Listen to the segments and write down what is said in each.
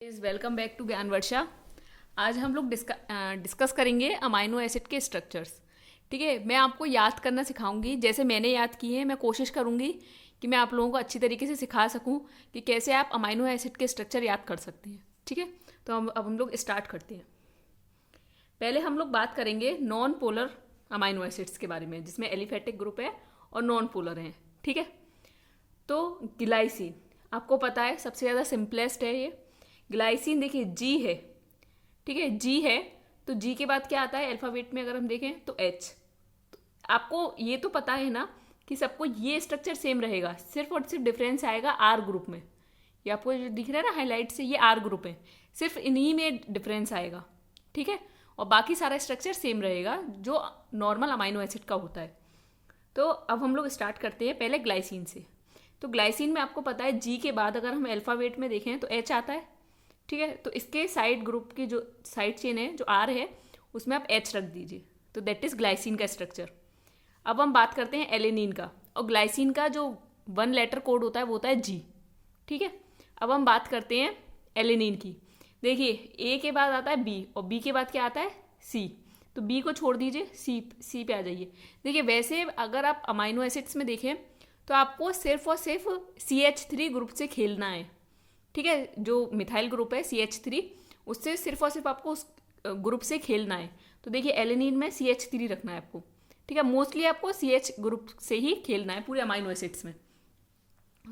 Is welcome back to ज्ञान वर्षा। आज हम लोग डिस्कस करेंगे अमाइनो एसिड के स्ट्रक्चर्स। ठीक है, मैं आपको याद करना सिखाऊंगी जैसे मैंने याद किए हैं। मैं कोशिश करूंगी कि मैं आप लोगों को अच्छी तरीके से सिखा सकूं कि कैसे आप अमाइनो एसिड के स्ट्रक्चर याद कर सकते हैं। ठीक है, तो हम लोग स्टार्ट करते हैं। पहले हम लोग बात करेंगे नॉन पोलर अमाइनो एसिड्स के बारे में, जिसमें एलिफेटिक ग्रुप है और नॉन पोलर हैं। ठीक है, तो ग्लाइसिन आपको पता है सबसे ज़्यादा सिंपलेस्ट है ये। ग्लाइसिन देखिए जी है, ठीक है, जी है तो जी के बाद क्या आता है अल्फाबेट में, अगर हम देखें तो एच। आपको ये तो पता है ना कि सबको ये स्ट्रक्चर सेम रहेगा, सिर्फ और सिर्फ डिफरेंस आएगा आर ग्रुप में। ये आपको जो दिख रहा है ना हाईलाइट से, ये आर ग्रुप है, सिर्फ इन्हीं में डिफरेंस आएगा। ठीक है, और बाकी सारा स्ट्रक्चर सेम रहेगा जो नॉर्मल अमाइनो एसिड का होता है। तो अब हम लोग स्टार्ट करते हैं पहले ग्लाइसिन से। तो ग्लाइसिन में आपको पता है जी के बाद अगर हम अल्फाबेट में देखें तो एच आता है। ठीक है, तो इसके साइड ग्रुप की जो साइड चेन है जो आर है उसमें आप एच रख दीजिए, तो दैट इज ग्लाइसिन का स्ट्रक्चर। अब हम बात करते हैं एलेनिन का, और ग्लाइसिन का जो 1 लेटर कोड होता है वो होता है जी। ठीक है, अब हम बात करते हैं एलेनिन की। देखिए ए के बाद आता है बी और बी के बाद क्या आता है सी, तो बी को छोड़ दीजिए, सी पे आ जाइए। देखिए वैसे अगर आप अमाइनो एसिड्स में देखें तो आपको सिर्फ और सिर्फ CH3 ग्रुप से खेलना है। ठीक है, जो मिथाइल ग्रुप है CH3 उससे सिर्फ और सिर्फ आपको उस ग्रुप से खेलना है। तो देखिए एलेनिन में CH3 रखना है आपको। ठीक है, मोस्टली आपको CH ग्रुप से ही खेलना है पूरे अमाइनो एसिड्स में।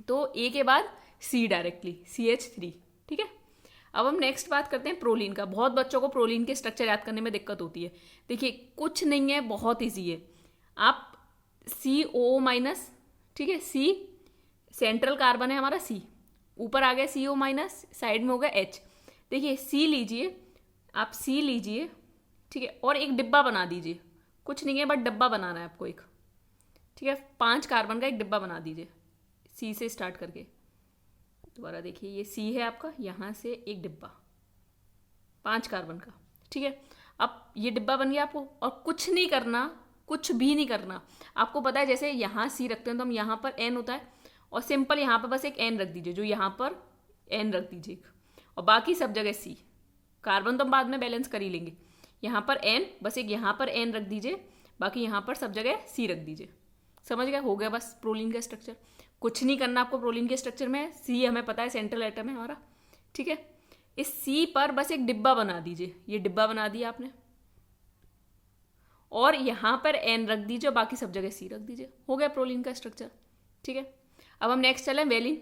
तो ए के बाद सी डायरेक्टली CH3। ठीक है, अब हम नेक्स्ट बात करते हैं प्रोलीन का। बहुत बच्चों को प्रोलीन के स्ट्रक्चर याद करने में दिक्कत होती है। देखिए कुछ नहीं है, बहुत ईजी है। आप CO-, ठीक है, सी सेंट्रल कार्बन है हमारा सी, ऊपर आ गया CO-, साइड में हो गया H। देखिए सी लीजिए, आप सी लीजिए, ठीक है, और एक डिब्बा बना दीजिए। कुछ नहीं है बट डिब्बा बनाना है आपको एक। ठीक है, 5 कार्बन का एक डिब्बा बना दीजिए सी से स्टार्ट करके। दोबारा देखिए ये सी है आपका, यहाँ से एक डिब्बा 5 कार्बन का। ठीक है, अब ये डिब्बा बन गया आपको, और कुछ नहीं करना, कुछ भी नहीं करना। आपको पता है जैसे यहाँ सी रखते हैं तो हम यहाँ पर एन होता है, और सिंपल यहाँ पर बस एक एन रख दीजिए, जो यहाँ पर एन रख दीजिए, और बाकी सब जगह सी। कार्बन तो हम बाद में बैलेंस कर ही लेंगे। यहाँ पर एन, बस एक यहाँ पर एन रख दीजिए, बाकी यहाँ पर सब जगह सी रख दीजिए। समझ गया, हो गया बस प्रोलीन का स्ट्रक्चर। कुछ नहीं करना आपको प्रोलीन के स्ट्रक्चर में। सी हमें पता है सेंट्रल एटम है हमारा। ठीक है, इस सी पर बस एक डिब्बा बना दीजिए, ये डिब्बा बना दिया आपने, और यहाँ पर एन रख दीजिए और बाकी सब जगह सी रख दीजिए। हो गया प्रोलीन का स्ट्रक्चर। ठीक है, अब हम नेक्स्ट चलें वेलिन।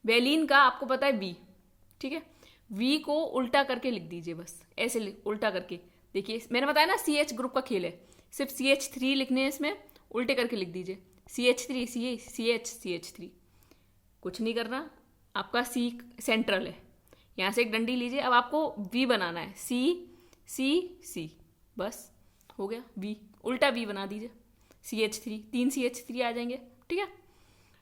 वेलिन का आपको पता है वी। ठीक है, वी को उल्टा करके लिख दीजिए, बस ऐसे उल्टा करके। देखिए मैंने बताया ना CH ग्रुप का खेल है, सिर्फ CH3 लिखने हैं इसमें, उल्टे करके लिख दीजिए CH3 CH3। कुछ नहीं करना, आपका सी सेंट्रल है, यहाँ से एक डंडी लीजिए। अब आपको वी बनाना है, C बस हो गया वी, उल्टा वी बना दीजिए। CH3, 3 CH3 आ जाएंगे। ठीक है,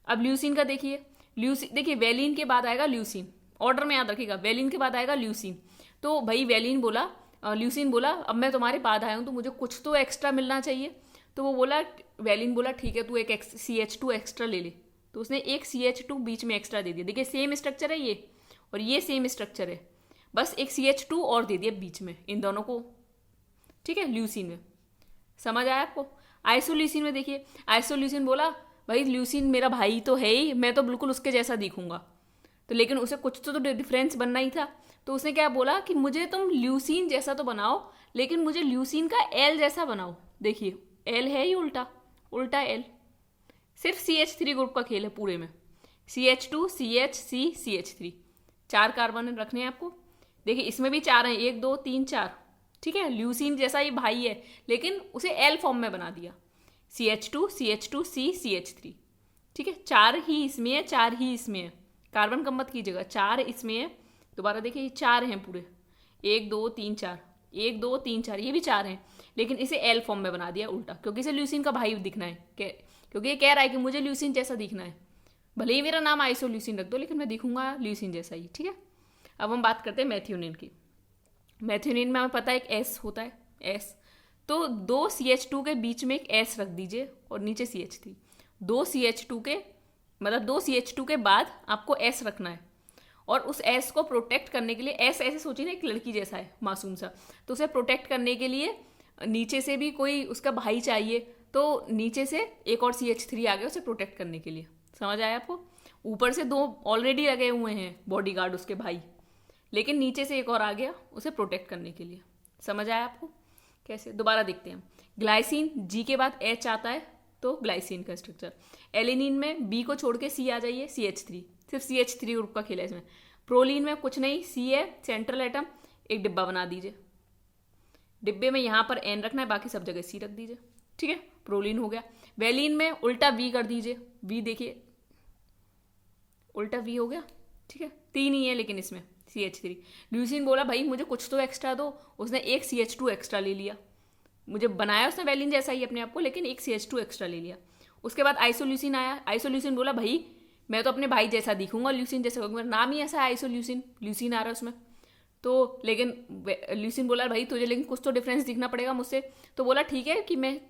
अब ल्यूसिन का देखिए। ल्यूसिन देखिए वेलिन के बाद आएगा ल्यूसिन, ऑर्डर में याद रखिएगा, वेलिन के बाद आएगा ल्यूसिन। तो भाई वेलिन बोला, ल्यूसिन बोला अब मैं तुम्हारे बाद आया हूँ तो मुझे कुछ तो एक्स्ट्रा मिलना चाहिए। तो वो बोला, वेलिन बोला ठीक है तू एक CH2 एक्स्ट्रा ले ले। तो उसने एक CH2 बीच में एक्स्ट्रा दे दिया। देखिए सेम स्ट्रक्चर है ये, और ये सेम स्ट्रक्चर है, बस एक CH2 और दे दिया बीच में इन दोनों को। ठीक है, ल्यूसिन में समझ आया आपको। आइसोल्यूसिन में देखिए, आइसोल्यूसिन बोला भाई ल्यूसिन मेरा भाई तो है ही, मैं तो बिल्कुल उसके जैसा दिखूंगा। तो लेकिन उसे कुछ तो डिफरेंस बनना ही था, तो उसने क्या बोला कि मुझे तुम ल्यूसिन जैसा तो बनाओ, लेकिन मुझे ल्यूसिन का एल जैसा बनाओ। देखिए एल है ही उल्टा, उल्टा एल। सिर्फ CH3 ग्रुप का खेल है पूरे में। CH2 CH C CH3, 4 carbon रखने हैं आपको। देखिए इसमें भी 4 हैं, 1 2 3 4। ठीक है, ल्यूसिन जैसा ही भाई है, लेकिन उसे एल फॉर्म में बना दिया, CH2 C CH3। ठीक है, 4 ही इसमें है, 4 ही इसमें है, कार्बन कम मत कीजिएगा, 4 इसमें है। दोबारा देखिए ये 4 हैं पूरे, 1 2 3 4, 1 2 3 4, ये भी 4 हैं, लेकिन इसे एल फॉर्म में बना दिया उल्टा, क्योंकि इसे ल्यूसिन का भाई दिखना है, क्योंकि ये कह रहा है कि मुझे ल्यूसिन जैसा दिखना है। भले ही मेरा नाम आइसोल्यूसिन रख दो, लेकिन मैं दिखूंगा ल्यूसिन जैसा ही। ठीक है, अब हम बात करते हैं मैथ्योनिन की। मैथ्योनिन में हमें पता है एक एस होता है, एस। तो 2 CH2 के बीच में एक एस रख दीजिए और नीचे CH3। 2 CH2 के मतलब 2 CH2 के बाद आपको एस रखना है, और उस एस को प्रोटेक्ट करने के लिए, एस ऐसे सोचिए ना एक लड़की जैसा है मासूम सा, तो उसे प्रोटेक्ट करने के लिए नीचे से भी कोई उसका भाई चाहिए, तो नीचे से एक और CH3 आ गया उसे प्रोटेक्ट करने के लिए। समझ आया आपको? ऊपर से 2 ऑलरेडी लगे हुए हैं बॉडीगार्ड उसके भाई, लेकिन नीचे से एक और आ गया उसे प्रोटेक्ट करने के लिए। समझ आया आपको? कैसे, दोबारा देखते हैं। ग्लाइसिन, जी के बाद H आता है तो ग्लाइसिन का स्ट्रक्चर। एलिनिन में B को छोड़ के C आ जाइए, CH3, सिर्फ CH3 ग्रुप का खेला है इसमें। प्रोलीन में कुछ नहीं, C है सेंट्रल एटम, एक डिब्बा बना दीजिए, डिब्बे में यहाँ पर N रखना है, बाकी सब जगह C रख दीजिए, ठीक है, प्रोलीन हो गया। वेलिन में उल्टा V कर दीजिए, V देखिए उल्टा V हो गया, ठीक है, 3 ही है लेकिन इसमें CH3। ल्यूसिन बोला भाई मुझे कुछ तो एक्स्ट्रा दो, उसने एक CH2 एक्स्ट्रा ले लिया, मुझे बनाया उसने वेलिन जैसा ही अपने आप को, लेकिन एक CH2 एक्स्ट्रा ले लिया। उसके बाद आइसोल्यूसिन आया, आइसोल्यूसिन बोला भाई मैं तो अपने भाई जैसा दिखूंगा, ल्यूसिन जैसा, मेरा नाम ही ऐसा है आइसोल्यूसिन, ल्यूसिन आ रहा है उसमें, तो लेकिन ल्यूसिन बोला भाई तुझे लेकिन कुछ तो डिफरेंस दिखना पड़ेगा मुझसे, तो बोला ठीक है कि मैं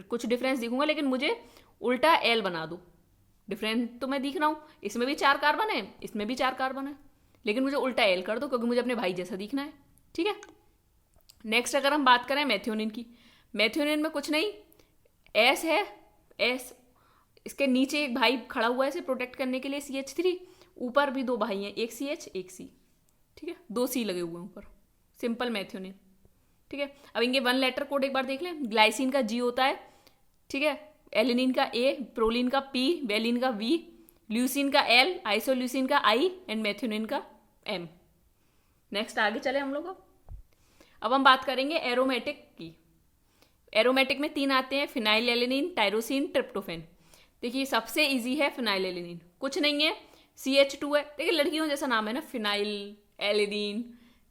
कुछ डिफरेंस दिखूंगा लेकिन मुझे उल्टा L बना दो। डिफरेंस तो मैं दिख रहा हूँ, इसमें भी 4 कार्बन है, इसमें भी 4 कार्बन है, लेकिन मुझे उल्टा L कर दो क्योंकि मुझे अपने भाई जैसा दिखना है, ठीक है। नेक्स्ट अगर हम बात करें मेथियोनिन की, मेथियोनिन में कुछ नहीं, S है, S इसके नीचे एक भाई खड़ा हुआ है इसे प्रोटेक्ट करने के लिए CH3, ऊपर भी 2 भाई हैं, एक CH एक C, ठीक है, 2 C लगे हुए हैं ऊपर, सिंपल मेथियोनिन, ठीक है। अब इनके 1 लेटर कोड एक बार देख लें। ग्लाइसिन का G होता है, ठीक है, एलिनिन का A, प्रोलिन का P, वेलिन का V, ल्यूसिन का L, आइसोल्यूसिन का I एंड मेथियोनिन का M। नेक्स्ट आगे चले हम लोग। अब हम बात करेंगे एरोमेटिक की। एरोमेटिक में 3 आते हैं, फिनाइल एलिनिन, टायरोसिन, ट्रिप्टोफेन। देखिए सबसे इजी है फिनाइल एलिनिन, कुछ नहीं है, CH2 है, देखिए लड़कियों जैसा नाम है ना, फिनाइल एलिनिन,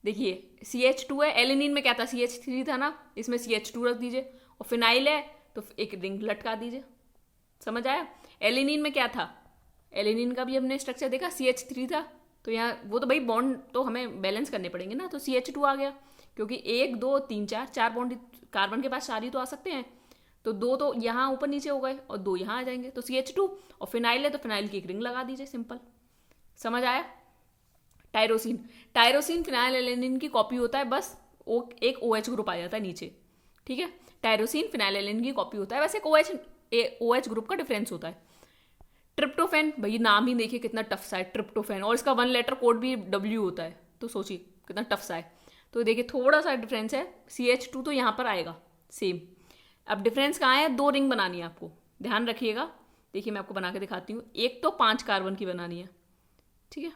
देखिए CH2 है, एलिनिन में क्या था CH3 था ना, इसमें CH2 रख दीजिए, और फिनाइल है तो एक रिंग लटका दीजिए। समझ आया? एलिनिन में क्या था, एलिनिन का भी हमने स्ट्रक्चर देखा, CH3 था, तो यहाँ वो तो भाई बॉन्ड तो हमें बैलेंस करने पड़ेंगे ना, तो CH2 आ गया, क्योंकि 1 2 3 4 बॉन्ड कार्बन के पास 4 ही तो आ सकते हैं, तो 2 तो यहाँ ऊपर नीचे हो गए और 2 यहाँ आ जाएंगे, तो CH2, और फिनाइल है तो फिनाइल की एक रिंग लगा दीजिए, सिंपल। समझ आया? टायरोसिन, टायरोसिन फिनाइल एलिनिन की कॉपी होता है, बस एक OH ग्रुप आ जाता है नीचे, ठीक है, टायरोसिन फिनाइल एलिनिन की कॉपी होता है, बस एक OH ग्रुप का डिफरेंस होता है। ट्रिप्टोफेन, भाई नाम ही देखिए कितना टफ सा है ट्रिप्टोफेन, और इसका 1 लेटर कोड भी W होता है, तो सोचिए कितना टफ सा है। तो देखिए थोड़ा सा डिफरेंस है, CH2 तो यहाँ पर आएगा सेम। अब डिफरेंस कहाँ है, 2 रिंग बनानी है आपको, ध्यान रखिएगा। देखिए मैं आपको बना के दिखाती हूँ, एक तो 5 कार्बन की बनानी है, ठीक है,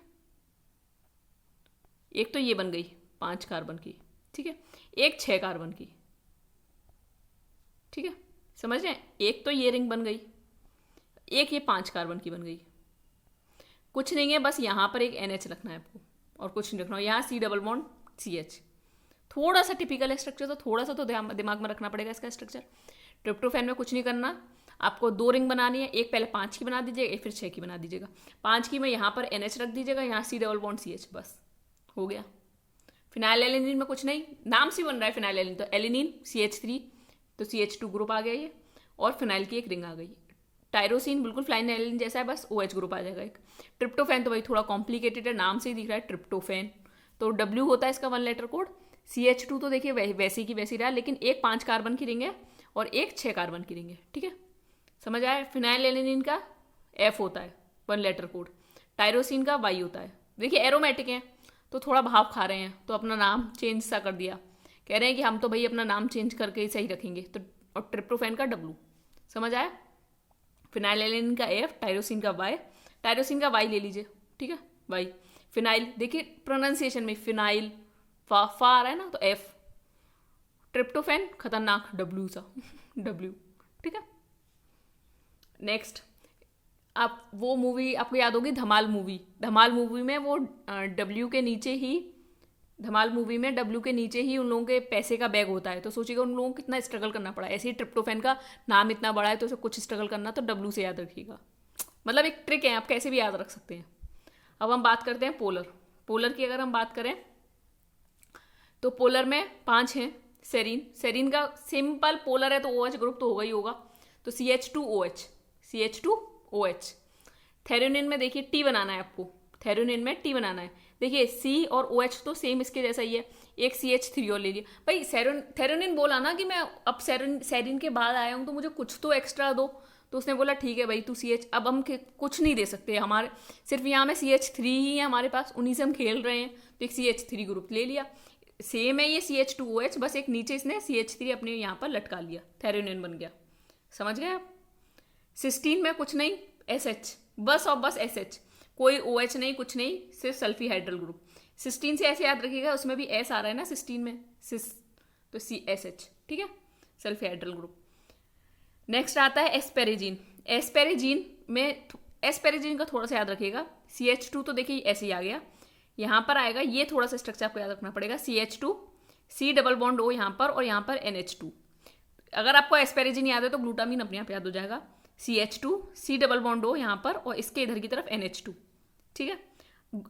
एक तो ये बन गई 5 कार्बन की, ठीक है, एक 6 कार्बन की, ठीक है, समझ रहे हैं, एक तो ये रिंग बन गई, एक ये 5 कार्बन की बन गई। कुछ नहीं है, बस यहाँ पर एक NH रखना है आपको, और कुछ नहीं रखना, यहाँ C डबल बॉन्ड CH। थोड़ा सा टिपिकल है स्ट्रक्चर, तो थोड़ा सा तो दिमाग में रखना पड़ेगा इसका स्ट्रक्चर। ट्रिप्टोफैन में कुछ नहीं करना, आपको 2 रिंग बनानी है, एक पहले 5 की बना दीजिएगा, एक फिर 6 की बना दीजिएगा। 5 की में यहाँ पर NH रख दीजिएगा, यहाँ C डबल बॉन्ड CH, बस हो गया। फिनाइल एलिनिन में कुछ नहीं, नाम से बन रहा है फिनाइल एलिनिन, तो एलिनिन CH3 तो CH2 ग्रुप आ गया ये, और फिनाइल की एक रिंग आ गई। टायरोसिन बिल्कुल फिनाइल एलिनिन जैसा है, बस OH ग्रुप आ जाएगा एक। ट्रिप्टोफैन तो भाई थोड़ा कॉम्प्लिकेटेड है, नाम से ही दिख रहा है ट्रिप्टोफैन, तो W होता है इसका 1 लेटर कोड। CH2 तो देखिए वैसे की वैसी रहा, लेकिन एक 5 कार्बन की रिंग है और एक 6 कार्बन की रिंग है, ठीक है, समझ आया? फिनाइल एलिनिन का F होता है 1 लेटर कोड, टायरोसिन का Y होता है। देखिए एरोमेटिक है तो थोड़ा भाव खा रहे हैं, तो अपना नाम चेंज सा कर दिया, कह रहे हैं कि हम तो भाई अपना नाम चेंज करके ही सही रखेंगे, तो और ट्रिप्टोफैन का W। समझ आया? फिनाइल एलिनिन का F, टायरोसिन का Y, टायरोसिन का Y ले लीजिए, ठीक है, Y। फिनाइल देखिए प्रोनाउंसिएशन में फिनाइल फा आ रहा है ना, तो F। ट्रिप्टोफैन खतरनाक W सा W, ठीक है। नेक्स्ट, आप वो मूवी आपको याद होगी धमाल मूवी, धमाल मूवी में वो W के नीचे ही, धमाल मूवी में W के नीचे ही उन लोगों के पैसे का बैग होता है, तो सोचिएगा उन लोगों को कितना स्ट्रगल करना पड़ा। ऐसे ही ट्रिप्टोफैन का नाम इतना बड़ा है तो उसे कुछ स्ट्रगल करना, तो W से याद रखिएगा, मतलब एक ट्रिक है, आप कैसे भी याद रख सकते हैं। अब हम बात करते हैं पोलर। पोलर की अगर हम बात करें तो पोलर में 5 हैं। सेरीन, सेरीन का सिंपल पोलर है तो OH ग्रुप तो होगा ही होगा, तो CH2OH, CH2OH। थेरोनिन में देखिए T बनाना है आपको, थेरोनिन में टी बनाना है। देखिए सी और ओ एच तो सेम इसके जैसा ही है, एक सी एच थ्री और ले लिया। भाई थेरोनिन बोला ना कि मैं अब सेरिन के बाद आया हूँ तो मुझे कुछ तो एक्स्ट्रा दो, तो उसने बोला ठीक है भाई तू सी एच, अब हम कुछ नहीं दे सकते, हमारे सिर्फ यहाँ में सी एच थ्री ही है हमारे पास, उन्हीं से हम खेल रहे हैं, तो एक सी एच थ्री ग्रुप ले लिया। सेम है ये C H two O H, बस एक नीचे इसने सी एच थ्री अपने यहाँ पर लटका लिया, थेरोनिन बन गया। समझ गए आप? सिस्टीन में कुछ नहीं, एस एच, बस और बस एस एच, कोई ओ एच नहीं, कुछ नहीं, सिर्फ सल्फी हाइड्रल ग्रुप। सिस्टीन से ऐसे याद रखिएगा, उसमें भी एस आ रहा है ना सिस्टीन में, सिस, तो सी एस एच, ठीक है, सल्फी हाइड्रल ग्रुप। नेक्स्ट आता है एस्पेरेजीन। एस्पेरेजीन में एस्पेरेजीन का थोड़ा सा याद रखिएगा, सी एच टू तो देखिए ऐसे ही आ गया, यहाँ पर आएगा, ये थोड़ा सा स्ट्रक्चर आपको याद रखना पड़ेगा, C H two, C double bond O यहाँ पर, और यहाँ पर एन एच टू। अगर आपको एस्पेरेजीन याद है तो ग्लूटामीन अपने आप याद हो जाएगा, C H two, C double bond O यहाँ पर, और इसके इधर की तरफ एन एच टू, ठीक है।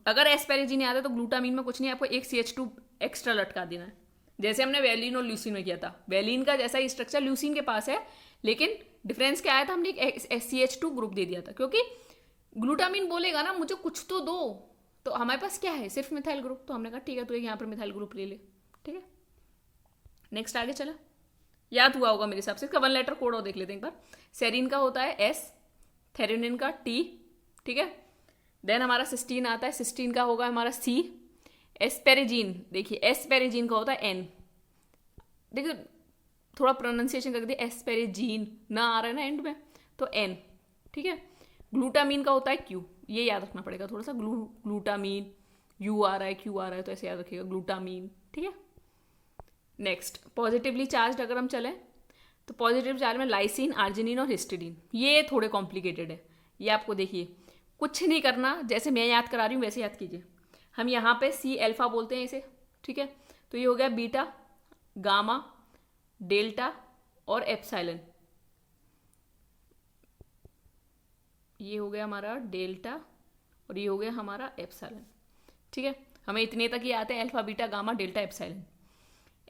अगर एस्पेरेजीन याद है तो ग्लूटामीन में कुछ नहीं, आपको एक सी एच टू एक्स्ट्रा लटका देना है, जैसे हमने वेलिन और ल्यूसिन में किया था। वेलिन का जैसा ही स्ट्रक्चर ल्यूसिन के पास है, लेकिन डिफरेंस क्या आया था, हमने एक सी एच टू ग्रुप दे दिया था, क्योंकि ग्लूटामीन बोलेगा ना मुझे कुछ तो दो, तो हमारे पास क्या है, सिर्फ मिथाइल ग्रुप, तो हमने कहा ठीक है तो एक यहाँ पर मिथाइल ग्रुप ले ले, ठीक है। नेक्स्ट आगे चला, याद हुआ होगा मेरे हिसाब से, इसका वन लेटर कोड और देख लेते हैं एक बार। सेरिन का होता है एस, थेरोनिन का टी, ठीक है। देन हमारा सिस्टीन आता है, सिस्टीन का होगा हमारा सी। एस्पेरेजीन, देखिए एस्पेरेजीन का होता है एन, देखिए थोड़ा प्रोनाउंसिएशन कर दिया, एस्पेरेजीन ना आ रहा है ना एंड में, तो एन, ठीक है। ग्लूटामीन का होता है क्यू, ये याद रखना पड़ेगा थोड़ा सा, ग्लूटामीन, यू आ रहा है क्यू आ रहा है, तो ऐसे याद रखिएगा ग्लूटामीन, ठीक है। नेक्स्ट पॉजिटिवली चार्ज अगर हम चलें तो पॉजिटिव चार्ज में लाइसिन, आर्जिनिन और हिस्टिडीन, ये थोड़े कॉम्प्लिकेटेड है, ये आपको देखिए कुछ नहीं करना, जैसे मैं याद करा रही हूँ वैसे याद कीजिए। हम यहाँ पे सी एल्फा बोलते हैं इसे, ठीक है, तो ये हो गया बीटा, गामा, डेल्टा और एप्सिलॉन, ये हो गया हमारा डेल्टा और ये हो गया हमारा एप्सिलॉन, ठीक है। हमें इतने तक ही आते हैं, alpha, beta, gamma, delta, epsilon.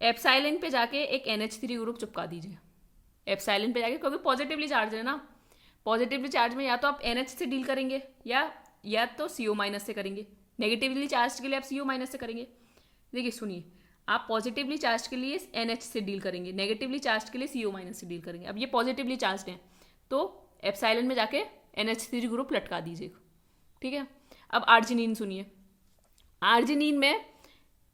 Epsilon पे जाके एक NH3 ग्रुप चिपका दीजिए, एप्सिलॉन पे जाके, क्योंकि पॉजिटिवली चार्ज है ना, पॉजिटिवली चार्ज में या तो आप NH से डील करेंगे या तो CO माइनस से करेंगे। नेगेटिवली चार्ज के लिए आप CO माइनस से करेंगे। देखिए सुनिए, आप पॉजिटिवली चार्ज के लिए NH से डील करेंगे, नेगेटिवली चार्ज के लिए CO माइनस से डील करेंगे। अब ये पॉजिटिवली चार्ज हैं तो एप्सिलॉन में जाके NH3 ग्रुप लटका दीजिएगा, ठीक है। अब आर्जिनिन सुनिए, आर्जिनिन में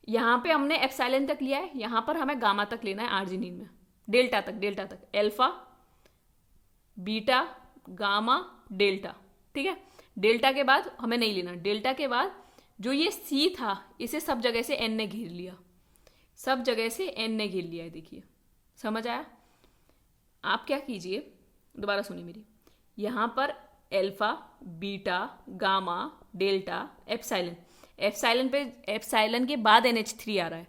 यहाँ पे हमने एप्सिलॉन तक लिया है, यहाँ पर हमें गामा तक लेना है आर्जिनिन में, डेल्टा तक, अल्फा, बीटा, गामा, डेल्टा, ठीक है। डेल्टा के बाद हमें नहीं लेना, डेल्टा के बाद जो ये सी था इसे सब जगह से एन ने घेर लिया, सब जगह से एन ने घेर लिया है, देखिए समझ आया। आप क्या कीजिए, दोबारा सुनिए मेरी, यहाँ पर alpha, beta, gamma, delta, epsilon, epsilon के बाद NH3 आ रहा है,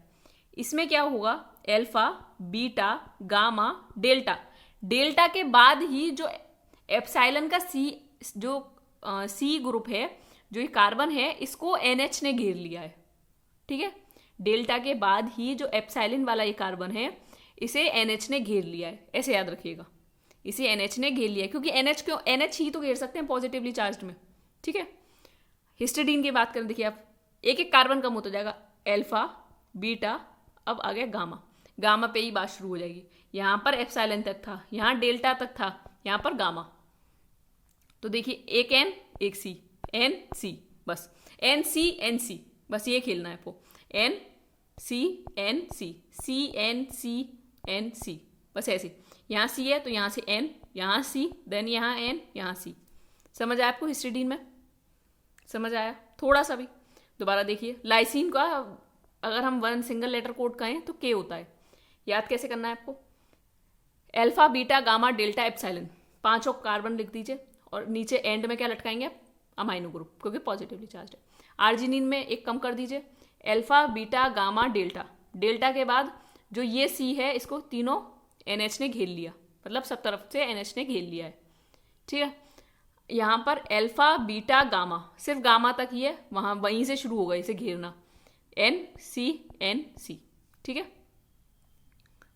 इसमें क्या होगा, alpha, beta, gamma, delta, delta के बाद ही जो एप्सिलॉन का सी ग्रुप है, जो ये कार्बन है, इसको NH ने घेर लिया है, ठीक है। डेल्टा के बाद ही जो एप्सिलॉन वाला ये कार्बन है इसे NH ने घेर लिया है, ऐसे याद रखिएगा, इसे NH ने घेर लिया है, क्योंकि NH ही तो घेर सकते हैं पॉजिटिवली चार्ज में, ठीक है। हिस्टिडीन की बात करें, देखिए आप एक एक कार्बन कम होता जाएगा, अल्फा, बीटा, अब आ गया गामा, गामा पे ही बात शुरू हो जाएगी। यहाँ पर एप्सिलॉन तक था, यहाँ डेल्टा तक था, यहाँ पर गामा, तो देखिए एक एन एक सी, एन सी, बस एन सी, बस ये खेलना है आपको, N C N C, C N C N C, बस ऐसे, यहाँ सी है तो यहाँ से एन, यहाँ सी, देन यहाँ एन, यहाँ सी। समझ आया आपको हिस्टिडीन में? समझ आया थोड़ा सा भी? दोबारा देखिए, लाइसिन का अगर हम वन सिंगल लेटर कोड कहें तो के होता है, याद कैसे करना है आपको, alpha, beta, gamma, delta, epsilon, पांचों कार्बन लिख दीजिए और नीचे एंड में क्या लटकाएंगे आप, अमाइनो ग्रुप, क्योंकि पॉजिटिवली चार्ज है। आर्जिनिन में एक कम कर दीजिए, alpha, beta, gamma, delta, delta के बाद जो ये सी है इसको तीनों NH ने घेर लिया, मतलब सब तरफ से NH ने घेर लिया है, ठीक है। यहाँ पर अल्फा, बीटा, गामा, सिर्फ गामा तक ही है, वहाँ वहीं से शुरू होगा इसे घेरना, एन सी, ठीक है।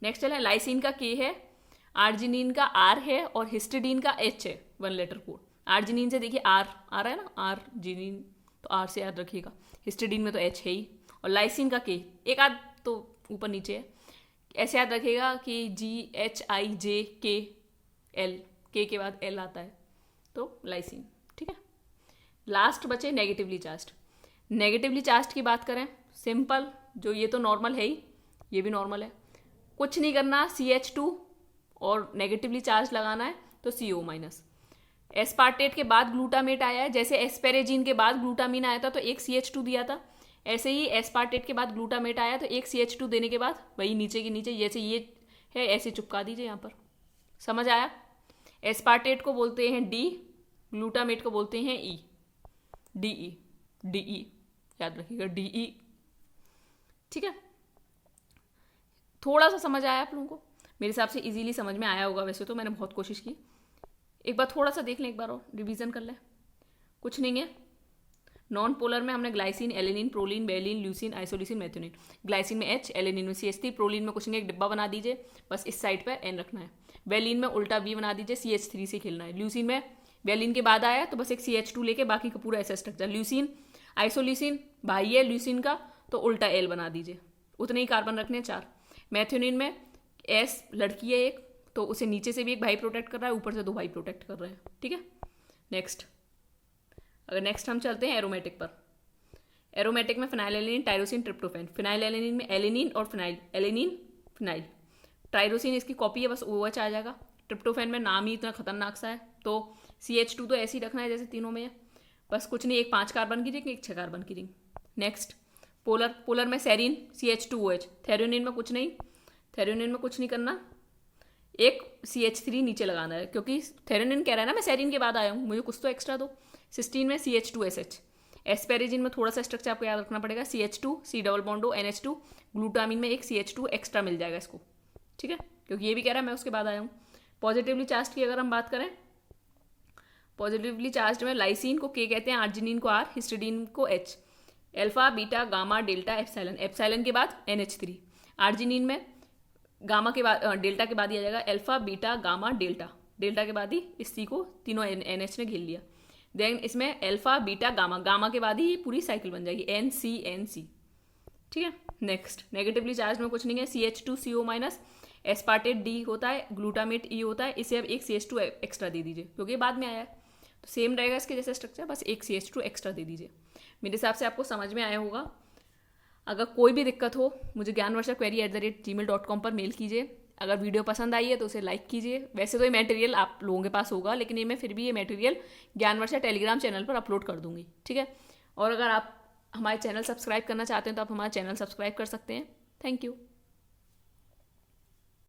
नेक्स्ट चले, लाइसिन का के है, आर्जिनिन का आर है और हिस्टिडीन का एच है, वन लेटर कोड। आर्जिनिन से देखिए आर आ रहा है ना, आर्जिनिन तो आर से याद रखिएगा। हिस्टिडीन में तो एच है ही, और लाइसिन का के, एक आध तो ऊपर नीचे है। ऐसे याद रखिएगा कि GHIJKL, के बाद एल आता है, तो लाइसिन। ठीक है, लास्ट बचे नेगेटिवली चार्ज्ड। नेगेटिवली चार्ज्ड की बात करें, सिंपल, जो ये तो नॉर्मल है ही, ये भी नॉर्मल है, कुछ नहीं करना, CH2 और नेगेटिवली चार्ज लगाना है तो CO-। एस्पार्टेट के बाद ग्लूटामेट आया है, जैसे एस्पेरेजिन के बाद ग्लूटामीन आया था तो एक CH2 दिया था, ऐसे ही एस्पार्टेट के बाद ग्लूटामेट आया तो एक CH2 देने के बाद वही नीचे के नीचे जैसे ये है ऐसे चिपका दीजिए यहाँ पर। समझ आया? एस्पार्टेट को बोलते हैं D, ग्लूटामेट को बोलते हैं E, DE याद रखिएगा, DE। ठीक है, थोड़ा सा समझ आया आप लोगों को? मेरे हिसाब से इजीली समझ में आया होगा, वैसे तो मैंने बहुत कोशिश की। एक बार थोड़ा सा देख लें, एक बार और रिवीजन कर लें। कुछ नहीं है, नॉन पोलर में हमने glycine, alanine, proline, valine, leucine, isoleucine, methionine. Glycine में H, एलेनिन में CH3, प्रोलिन में कुछ नहीं, एक डिब्बा बना दीजिए, बस इस साइड पर N रखना है। वेलिन में उल्टा V बना दीजिए, CH3 से खेलना है। ल्यूसिन में वेलिन के बाद आया तो बस एक CH2 लेके बाकी का पूरा ऐसा स्ट्रक्चर। ल्यूसिन, आइसोलिसिन भाई है ल्यूसिन का, तो उल्टा L बना दीजिए, उतने ही कार्बन रखने 4। मैथियोनिन में S लड़की है एक, तो उसे नीचे से भी एक भाई प्रोटेक्ट कर रहा है, ऊपर से 2 भाई प्रोटेक्ट कर रहे हैं। ठीक है, नेक्स्ट। अगर नेक्स्ट हम चलते हैं एरोमेटिक पर। एरोमेटिक में फिनाइलएलेनिन, टायरोसिन, ट्रिप्टोफैन। फिनाइलएलेनिन में एलेनिन और फिनाइल, एलेनिन फिनाइल। टायरोसिन इसकी कॉपी है, बस OH आ जाएगा। ट्रिप्टोफैन में नाम ही इतना खतरनाक सा है, तो CH2 तो ऐसे ही रखना है जैसे तीनों में है, बस कुछ नहीं, एक 5 कार्बन की रिंग, एक 6 कार्बन की रिंग। Next, polar. पोलर में सेरीन, CH2OH। थेरोनिन में कुछ नहीं, थेरोनिन में कुछ नहीं करना, एक CH3 नीचे लगाना है, क्योंकि थेरोनिन कह रहा है ना मैं सेरीन के बाद आया हूँ, मुझे कुछ तो एक्स्ट्रा दो। सिस्टीन में CH2SH। एस्पेरेजिन में थोड़ा सा स्ट्रक्चर आपको याद रखना पड़ेगा, CH2 C double bond O NH2। Glutamine में एक CH2 एक्स्ट्रा मिल जाएगा इसको। ठीक है, क्योंकि ये भी कह रहा है मैं उसके बाद आया हूँ। पॉजिटिवली चार्ज की अगर हम बात करें, पॉजिटिवली चार्ज में लाइसिन को K कहते हैं, आर्जिनिन को R, हिस्टिडीन को H। Alpha, beta, gamma, delta, epsilon. Epsilon के बाद NH3। आर्जिनिन में गामा के बाद डेल्टा के बाद ही आ जाएगा alpha, beta, gamma, delta. Delta के बाद ही इस C को तीनों NH ने घेर लिया। देन इसमें अल्फा, बीटा, गामा, गामा के बाद ही पूरी साइकिल बन जाएगी, NC। ठीक है, नेक्स्ट। नेगेटिवली चार्ज में कुछ नहीं है, CH2CO-। एस्पार्टेट D होता है, ग्लूटामेट E होता है, इसे अब एक CH2 एक्स्ट्रा दे दीजिए, क्योंकि बाद में आया है, तो सेम रहेगा इसके जैसे स्ट्रक्चर, बस एक CH2 एक्स्ट्रा दे दीजिए। मेरे हिसाब से आपको समझ में आया होगा। अगर कोई भी दिक्कत हो मुझे gyanvarsha@gmail.com पर मेल कीजिए। अगर वीडियो पसंद आई है तो उसे लाइक कीजिए। वैसे तो ये मटेरियल आप लोगों के पास होगा, लेकिन ये मैं फिर भी ये मटेरियल ज्ञानवर्षा टेलीग्राम चैनल पर अपलोड कर दूंगी। ठीक है, और अगर आप हमारे चैनल सब्सक्राइब करना चाहते हैं तो आप हमारा चैनल सब्सक्राइब कर सकते हैं। Thank you.